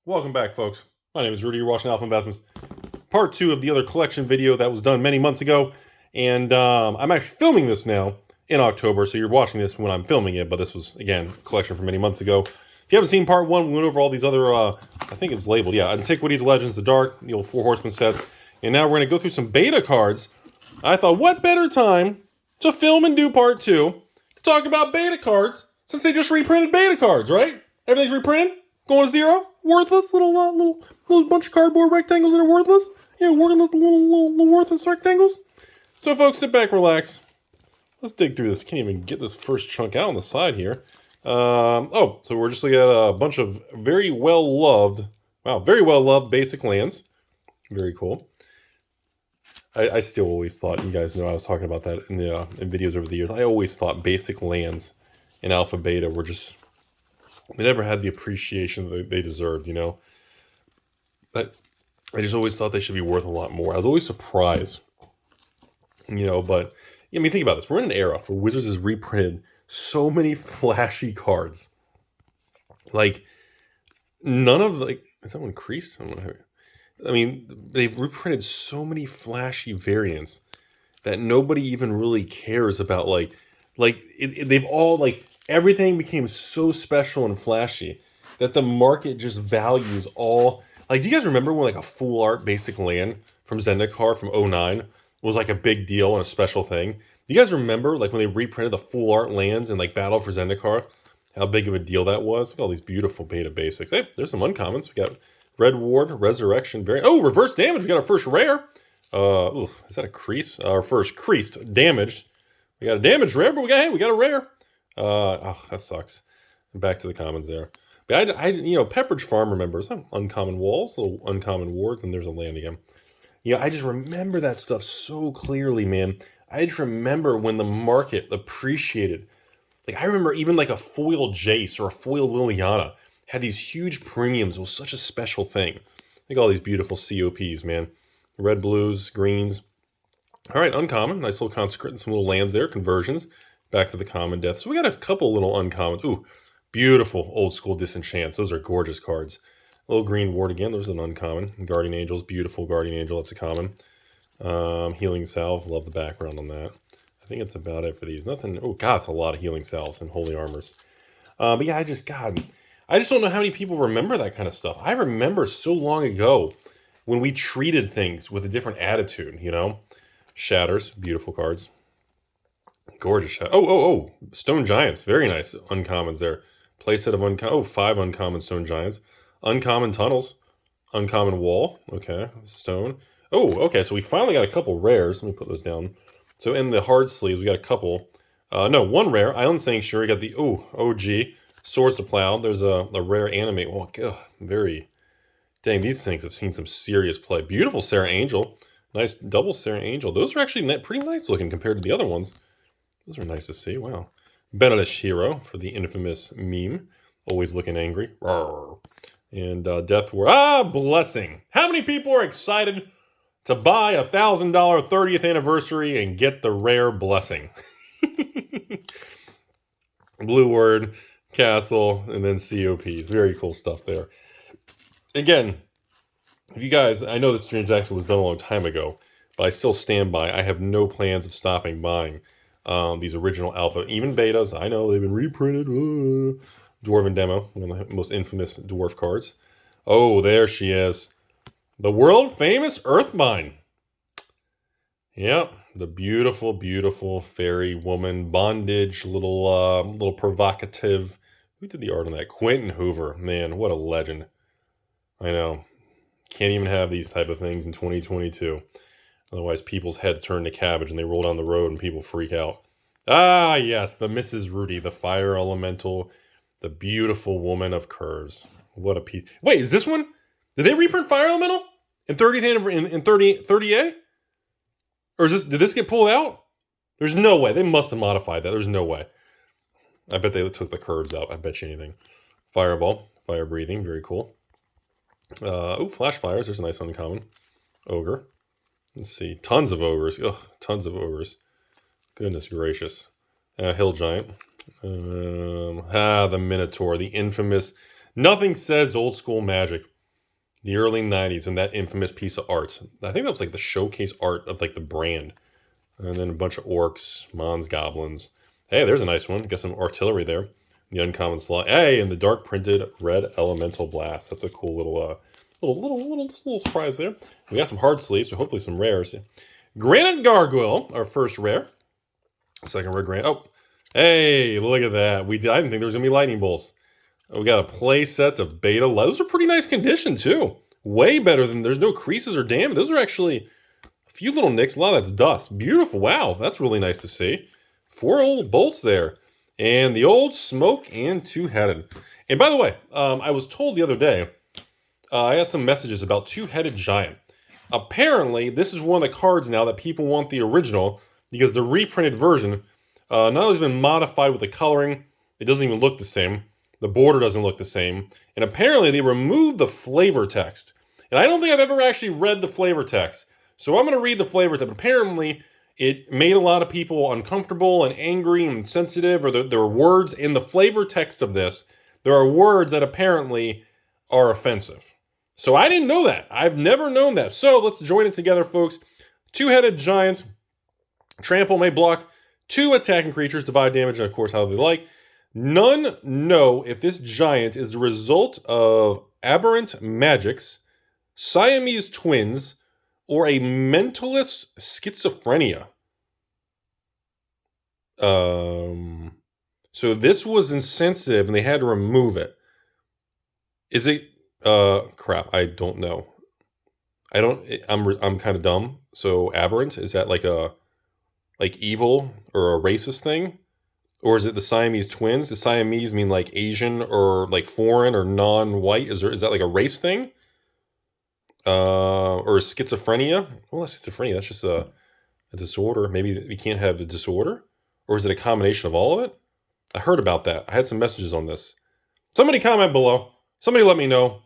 Welcome back, folks. My name is Rudy. You're watching Alpha Investments. Part 2 of the other collection video that was done many months ago. And I'm actually filming this now in October, so you're watching this when I'm filming it. But this was, again, a collection from many months ago. If you haven't seen Part 1, we went over all these other, I think it's labeled, yeah, Antiquities, Legends, the Dark, the old Four Horsemen sets. And now we're going to go through some beta cards. I thought, what better time to film and do Part 2 to talk about beta cards since they just reprinted beta cards, right? Everything's reprinted, going to zero. Worthless little bunch of cardboard rectangles that are worthless. Yeah, worthless little worthless rectangles. So, folks, sit back, relax. Let's dig through this. Can't even get this first chunk out on the side here. So we're just looking at a bunch of very well loved basic lands. Very cool. I still always thought, you guys know I was talking about that in videos over the years. I always thought basic lands in Alpha Beta were just, they never had the appreciation that they deserved, you know. I just always thought they should be worth a lot more. I was always surprised, you know, but, I mean, think about this. We're in an era where Wizards has reprinted so many flashy cards. Like, none of, like, is that one creased? I mean, they've reprinted so many flashy variants that nobody even really cares about, they've all, like, everything became so special and flashy that the market just values all. Like, do you guys remember when, like, a full art basic land from Zendikar from 09 was, like, a big deal and a special thing? Do you guys remember, like, when they reprinted the full art lands in, like, Battle for Zendikar, how big of a deal that was? Look at all these beautiful beta basics. Hey, there's some uncommons. We got Red Ward, Resurrection, reverse damage. We got our first rare. Is that a crease? Our first creased, damaged. We got a damaged rare, but we got a rare. That sucks. Back to the commons there. But Pepperidge Farm remembers uncommon walls, little uncommon wards, and there's a land again. I just remember that stuff so clearly, man. I just remember when the market appreciated. Like, I remember even like a foil Jace or a foil Liliana had these huge premiums. It was such a special thing. Look at all these beautiful COPs, man. Red, blues, greens. All right, uncommon. Nice little consecrate and some little lands there. Conversions. Back to the common death. So we got a couple little uncommons. Ooh, beautiful old school disenchants. Those are gorgeous cards. A little green ward again. There's an uncommon. Guardian Angels. Beautiful Guardian Angel. That's a common. Healing Salve. Love the background on that. I think that's about it for these. Nothing. Oh, God, it's a lot of Healing Salves and Holy Armors. But yeah, I just don't know how many people remember that kind of stuff. I remember so long ago when we treated things with a different attitude, you know? Shatters. Beautiful cards. Gorgeous. Stone Giants. Very nice uncommons there. Playset of 5 uncommon Stone Giants. Uncommon Tunnels. Uncommon Wall. Okay. Stone. Oh, okay. So we finally got a couple rares. Let me put those down. So in the hard sleeves, we got a couple. One rare. Island Sanctuary. Got the OG. Swords to Plow. There's a rare animate. Oh, God. Very. Dang, these things have seen some serious play. Beautiful Sarah Angel. Nice double Sarah Angel. Those are actually pretty nice looking compared to the other ones. Those are nice to see. Wow. Benedict Hero for the infamous meme. Always looking angry. Rawr. And Death Ward. Blessing. How many people are excited to buy a $1,000 30th anniversary and get the rare Blessing? Blue Word, Castle, and then COPs. Very cool stuff there. Again, if you guys, I know this transaction was done a long time ago, but I still stand by. I have no plans of stopping buying these original alpha, even betas. I know they've been reprinted. Dwarven Demo, one of the most infamous dwarf cards. Oh, there she is. The world famous Earthmine. Yep, the beautiful, beautiful fairy woman, bondage, little provocative. Who did the art on that? Quentin Hoover. Man, what a legend. I know. Can't even have these type of things in 2022. Otherwise, people's heads turn to cabbage and they roll down the road and people freak out. Ah, yes, the Mrs. Rudy, the fire elemental, the beautiful woman of curves. What a piece. Wait, is this one? Did they reprint fire elemental in 30th in 30A? Or did this get pulled out? There's no way. They must have modified that. There's no way. I bet they took the curves out. I bet you anything. Fireball, fire breathing, very cool. Flash fires. There's a nice uncommon. Ogre. Let's see. Tons of ogres. Ugh, tons of ogres. Goodness gracious. Hill Giant. The Minotaur. The infamous. Nothing says old school Magic The early 90s and that infamous piece of art. I think that was like the showcase art of like the brand. And then a bunch of orcs, mons, goblins. Hey, there's a nice one. Got some artillery there. The uncommon slot. Hey, and the dark printed red elemental blast. That's a cool little little surprise there. We got some hard sleeves, so hopefully some rares. Granite Gargoyle, our first rare. Second rare granite. Oh, hey, look at that. I didn't think there was gonna be lightning bolts. We got a play set of beta. Those are pretty nice condition too. Way better than, there's no creases or damage. Those are actually a few little nicks. A lot of that's dust. Beautiful. Wow, that's really nice to see. 4 old bolts there. And the old smoke and two-headed. And by the way, I was told the other day, I got some messages about two-headed giant. Apparently, this is one of the cards now that people want the original because the reprinted version not only has been modified with the coloring, it doesn't even look the same. The border doesn't look the same. And apparently they removed the flavor text. And I don't think I've ever actually read the flavor text. So I'm going to read the flavor text. Apparently it made a lot of people uncomfortable and angry and sensitive, or there are words in the flavor text of this. There are words that apparently are offensive. So I didn't know that. I've never known that. So let's join it together, folks. Two-headed giants. Trample may block 2 attacking creatures, divide damage, and of course how they like. None know if this giant is the result of aberrant magics, Siamese twins, or a mentalist schizophrenia. So this was insensitive and they had to remove it. Is it crap, I don't know. I'm kind of dumb. So aberrant, is that like evil or a racist thing? Or is it the Siamese twins? Does Siamese mean like Asian or like foreign or non-white? Is that like a race thing? Or schizophrenia? Well, that's schizophrenia. That's just a disorder. Maybe we can't have a disorder? Or is it a combination of all of it? I heard about that. I had some messages on this. Somebody comment below. Somebody let me know.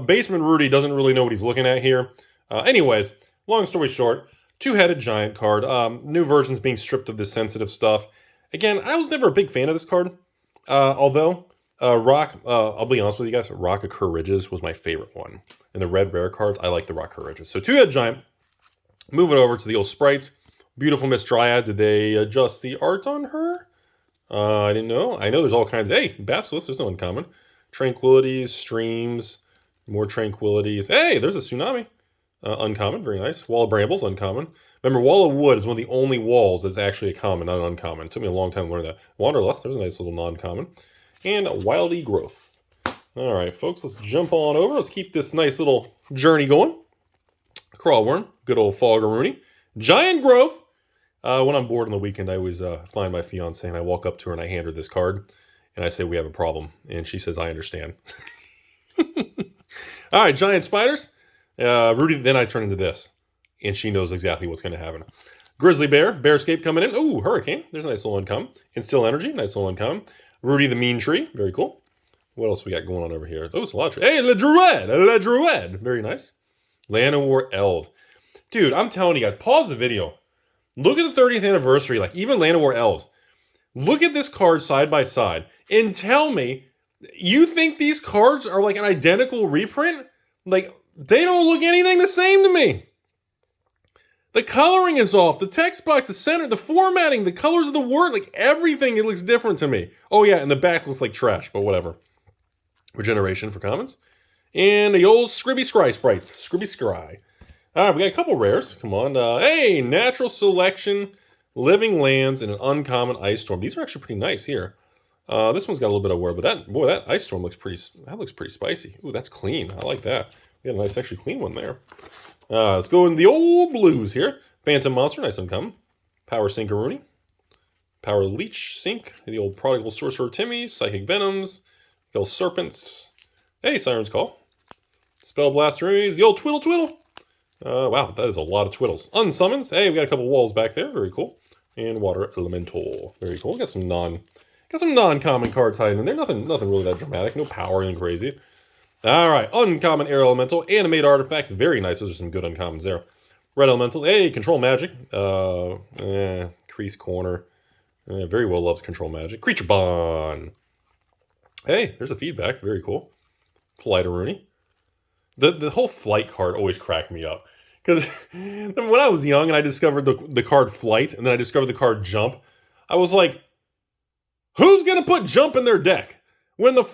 Basement Rudy doesn't really know what he's looking at here. Anyways, long story short, two-headed giant card. New versions being stripped of this sensitive stuff. Again, I was never a big fan of this card. Although, I'll be honest with you guys, Rock of Courageous was my favorite one. In the red rare cards, I like the Rock of Courageous. So two-headed giant. Moving over to the old sprites. Beautiful Miss Dryad. Did they adjust the art on her? I didn't know. I know there's all kinds. Hey, Basilisk, there's no uncommon. Tranquilities, streams, more tranquilities. Hey, there's a tsunami. Uncommon, very nice. Wall of Brambles, uncommon. Remember, Wall of Wood is one of the only walls that's actually a common, not an uncommon. It took me a long time to learn that. Wanderlust, there's a nice little non-common. And Wildy Growth. All right, folks, let's jump on over. Let's keep this nice little journey going. Crawlworm, good old Foggeroony. Giant Growth. When I'm bored on the weekend, I always find my fiance and I walk up to her and I hand her this card. And I say, we have a problem. And she says, I understand. All right, Giant Spiders. Rudy, then I turn into this. And she knows exactly what's going to happen. Grizzly Bear, Bearscape coming in. Ooh, Hurricane. There's a nice little uncommon. Instill Energy, nice little uncommon. Rudy the Mean Tree, very cool. What else we got going on over here? Oh, it's a lot of trees. Hey, Le Druid, very nice. Land of War Elves. Dude, I'm telling you guys, pause the video. Look at the 30th anniversary, like even Land of War Elves. Look at this card side by side and tell me, you think these cards are like an identical reprint? Like, they don't look anything the same to me. The coloring is off. The text box, the center, the formatting, the colors of the word, like everything, it looks different to me. Oh yeah, and the back looks like trash, but whatever. Regeneration for commons. And the old Scribby Scry sprites. Scribby Scry. All right, we got a couple rares. Come on. Hey, Natural Selection, Living Lands, and an uncommon Ice Storm. These are actually pretty nice here. This one's got a little bit of wear, but that Ice Storm looks pretty spicy. Ooh, that's clean. I like that. We got a nice, actually clean one there. Let's go in the old blues here. Phantom Monster, nice uncommon. Power Sinkaroonie. Power Leech Sink. The old Prodigal Sorcerer Timmy. Psychic Venoms. Fell Serpents. Hey, Siren's Call. Spell Blasteroonies. The old Twiddle Twiddle. Wow, that is a lot of twiddles. Unsummons. Hey, we got a couple walls back there. Very cool. And Water Elemental. Very cool. Got some non-common cards hiding in there. Nothing really that dramatic. No power, anything crazy. All right, uncommon Air Elemental, Animate Artifacts, very nice. Those are some good uncommons there. Red Elementals, hey, Control Magic, Crease Corner, very well loves Control Magic. Creature Bond, hey, there's a feedback, very cool. Flighteroonie, The whole Flight card always cracked me up. Because when I was young and I discovered the card Flight, and then I discovered the card Jump, I was like, who's going to put Jump in their deck? When the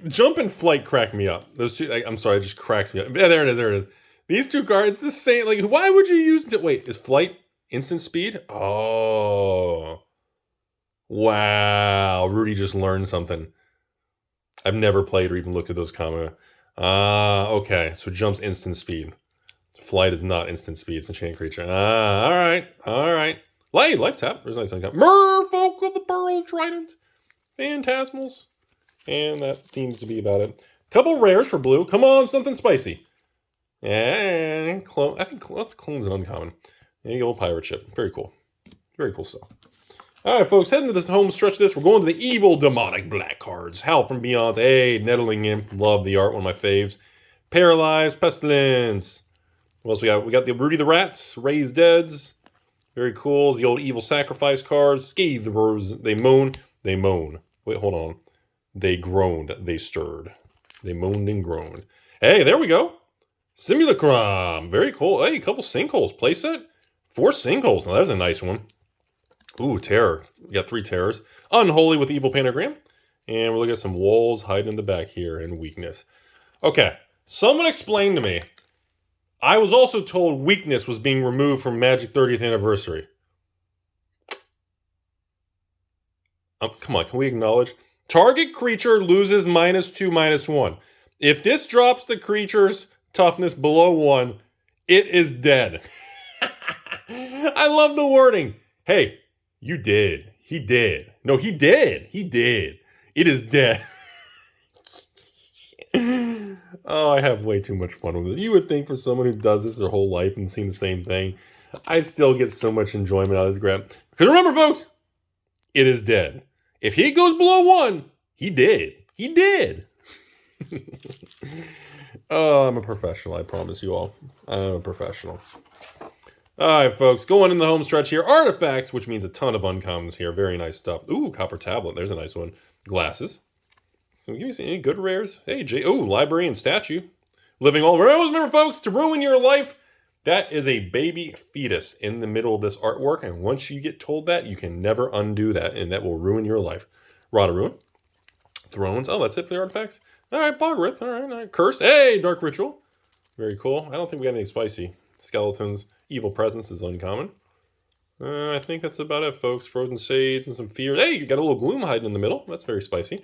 Jump and Flight crack me up. Those two, I'm sorry, it just cracks me up. Yeah, there it is. These two cards, it's the same. Like, why would you use it? Wait, is Flight instant speed? Oh. Wow. Rudy just learned something. I've never played or even looked at those common. Okay. So Jump's instant speed. Flight is not instant speed. It's a chain creature. All right. All right. Life tap. There's a nice uncomment. Merfolk of the Burl Trident. Phantasmals. And that seems to be about it. Couple rares for blue. Come on, something spicy. And clone. I think let's clone's an uncommon. And you go pirate ship. Very cool. Very cool stuff. All right, folks, heading to the home stretch of this. We're going to the evil demonic black cards. Howl from Beyond. Hey, Nettling Imp. Love the art. One of my faves. Paralyzed. Pestilence. What else we got? We got the Rudy the Rats. Raised Deads. Very cool. The old evil sacrifice cards. Scathe the Rose. They moan. They moan. Wait, hold on. They groaned. They stirred. They moaned and groaned. Hey, there we go. Simulacrum. Very cool. Hey, a couple sinkholes. Playset. 4 sinkholes. Now, that's a nice one. Ooh, terror. We got 3 terrors. Unholy with evil pentagram. And we're looking at some walls hiding in the back here and weakness. Okay. Someone explained to me. I was also told weakness was being removed from Magic 30th anniversary. Come on. Can we acknowledge? Target creature loses -2/-1. If this drops the creature's toughness below 1, it is dead. I love the wording. Hey, you did. He did. No, he did. He did. It is dead. Oh, I have way too much fun with it. You would think for someone who does this their whole life and seen the same thing, I still get so much enjoyment out of this crap. Because remember, folks, it is dead. If he goes below 1, he did. He did. Oh, I'm a professional, I promise you all. I'm a professional. All right, folks, going in the home stretch here. Artifacts, which means a ton of uncommons here. Very nice stuff. Ooh, copper tablet. There's a nice one. Glasses. So give me any good rares. Hey, library and statue. Living all. Remember, folks, to ruin your life, that is a baby fetus in the middle of this artwork. And once you get told that, you can never undo that, and that will ruin your life. Rod of Ruin. Thrones. Oh, that's it for the artifacts? All right, Bogrith. All right. Curse. Hey, Dark Ritual. Very cool. I don't think we got anything spicy. Skeletons. Evil Presence is uncommon. I think that's about it, folks. Frozen Shades and some Fear. Hey, you got a little Gloom hiding in the middle. That's very spicy.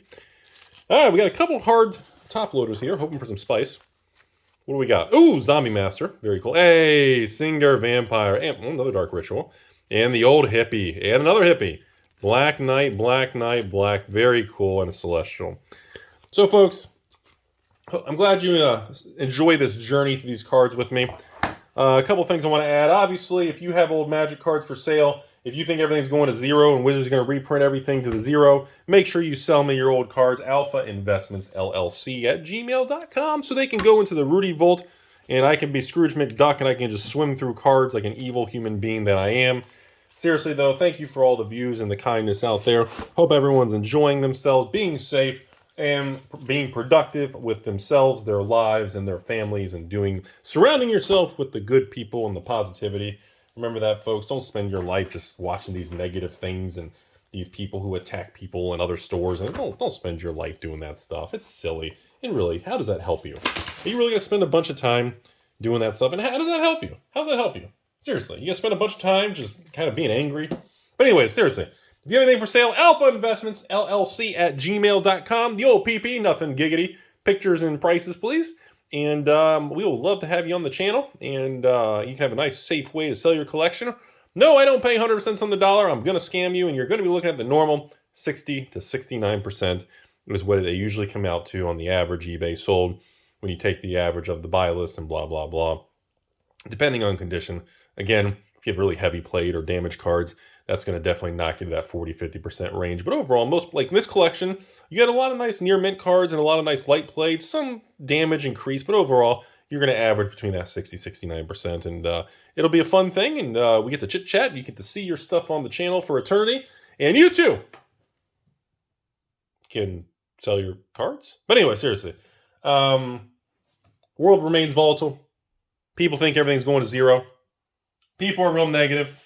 All right, we got a couple hard top loaders here, hoping for some spice. What do we got? Ooh, Zombie Master. Very cool. Hey, Singer Vampire. And another Dark Ritual. And the old hippie. And another hippie. Black Knight, Black Knight, Black. Very cool. And a Celestial. So, folks, I'm glad you enjoy this journey through these cards with me. A couple things I want to add. Obviously, if you have old Magic cards for sale, if you think everything's going to 0 and Wizards are going to reprint everything to the 0, make sure you sell me your old cards. AlphainvestmentsLLC at gmail.com so they can go into the Rudy Vault and I can be Scrooge McDuck and I can just swim through cards like an evil human being that I am. Seriously, though, thank you for all the views and the kindness out there. Hope everyone's enjoying themselves, being safe, and being productive with themselves, their lives, and their families, and surrounding yourself with the good people and the positivity. Remember that, folks. Don't spend your life just watching these negative things and these people who attack people in other stores. And don't spend your life doing that stuff. It's silly. And really, how does that help you? Are you really going to spend a bunch of time doing that stuff? And how does that help you? How does that help you? Seriously, you going to spend a bunch of time just kind of being angry? But anyway, seriously. If you have anything for sale, AlphainvestmentsLLC at gmail.com. The old PP, nothing giggity. Pictures and prices, please. And we will love to have you on the channel. And you can have a nice, safe way to sell your collection. No, I don't pay 100 cents on the dollar. I'm going to scam you. And you're going to be looking at the normal 60 to 69% is what they usually come out to on the average eBay sold when you take the average of the buy list and blah, blah, blah. Depending on condition. Again, if you have really heavy played or damaged cards, that's going to definitely knock you to that 40-50% range. But overall, most, like in this collection, you got a lot of nice near mint cards and a lot of nice light played, some damage increase, but overall, you're going to average between that 60-69%. And it'll be a fun thing, and we get to chit-chat, you get to see your stuff on the channel for eternity, and you too can sell your cards. But anyway, seriously, World remains volatile. People think everything's going to zero. People are real negative.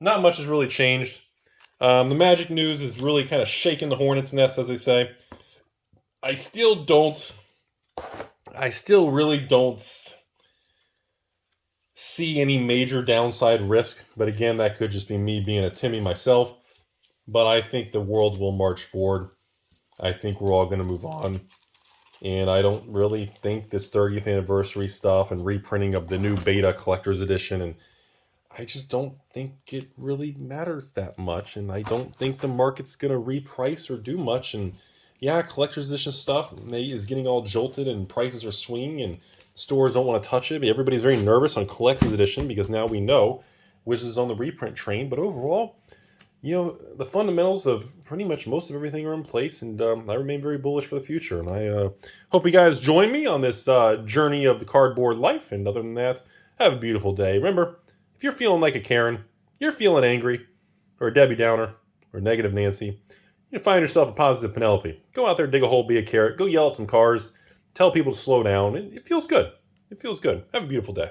Not much has really changed. The magic news is really kind of shaking the hornet's nest, as they say. I still really don't see any major downside risk. But again, that could just be me being a Timmy myself. But I think the world will march forward. I think we're all going to move on. And I don't really think this 30th anniversary stuff and reprinting of the new beta collector's edition, and I just don't think it really matters that much. And I don't think the market's going to reprice or do much. And yeah, collector's edition stuff is getting all jolted and prices are swinging and stores don't want to touch it. But everybody's very nervous on collector's edition because now we know Wizards is on the reprint train. But overall, you know, the fundamentals of pretty much most of everything are in place, and I remain very bullish for the future. And I hope you guys join me on this journey of the cardboard life. And other than that, have a beautiful day. Remember, if you're feeling like a Karen, you're feeling angry, or a Debbie Downer, or negative Nancy, you find yourself a positive Penelope. Go out there, dig a hole, be a carrot, go yell at some cars, tell people to slow down. It feels good. It feels good. Have a beautiful day.